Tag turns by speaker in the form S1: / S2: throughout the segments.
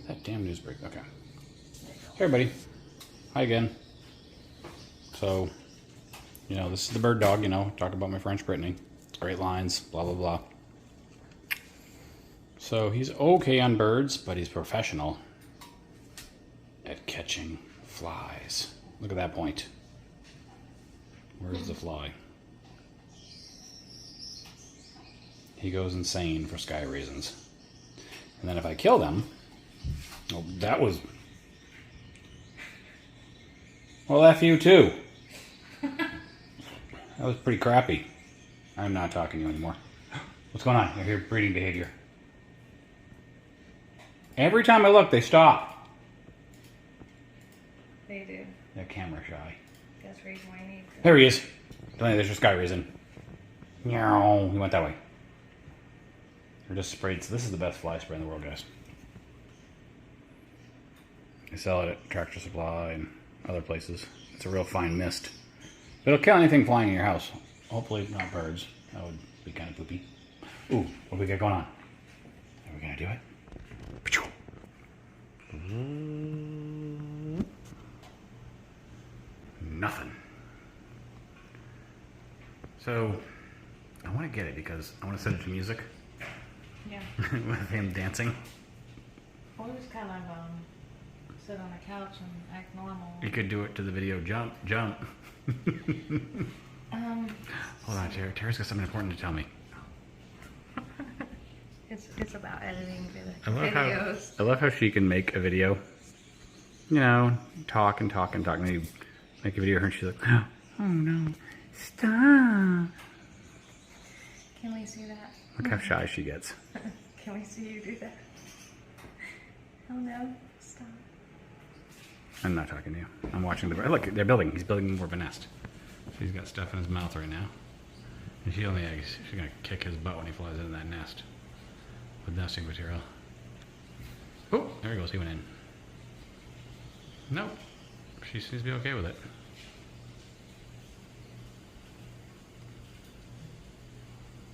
S1: That damn news break. Okay. Hey, everybody. Hi again. So, you know, this is the bird dog, you know, talk about my French Brittany. Great lines, blah, blah, blah. So he's okay on birds, but he's professional at catching flies. Look at that point. Where's the fly? He goes insane for sky reasons. And then if I kill them, well, that was... Well, F you too. That was pretty crappy. I'm not talking to you anymore. What's going on? You're here breeding behavior. Every time I look, they stop.
S2: They do.
S1: They're camera shy.
S2: That's the reason why I need to.
S1: There he is. There's your sky reason. Meow. He went that way. They're just sprayed. So this is the best fly spray in the world, guys. They sell it at Tractor Supply and other places. It's a real fine mist. It'll kill anything flying in your house. Hopefully not birds. That would be kind of poopy. Ooh, what do we got going on? Are we gonna do it? Nothing. So, I want to get it because I want to set it to music.
S2: Yeah.
S1: With him dancing.
S2: Or just kind of sit on a couch and act normal.
S1: You could do it to the video jump. Hold on, Tara's got something important to tell me.
S2: It's about editing videos.
S1: I love how she can make a video. You know, talk and talk and talk. And then you make a video of her and she's like, oh no, stop.
S2: Can we see that?
S1: Look how shy she gets.
S2: Can we see you do that? Oh no, stop.
S1: I'm not talking to you. I'm watching the... Look, they're building. He's building more of a nest. He's got stuff in his mouth right now. And she only eggs. She's going to kick his butt when he flies into that nest. With nesting material. Oh, there he goes. He went in. Nope. She seems to be okay with it.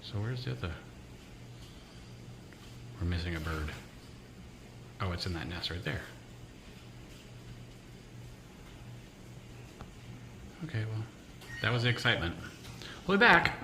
S1: So where's the other... We're missing a bird. Oh, it's in that nest right there. Okay, well, that was the excitement. We'll be back.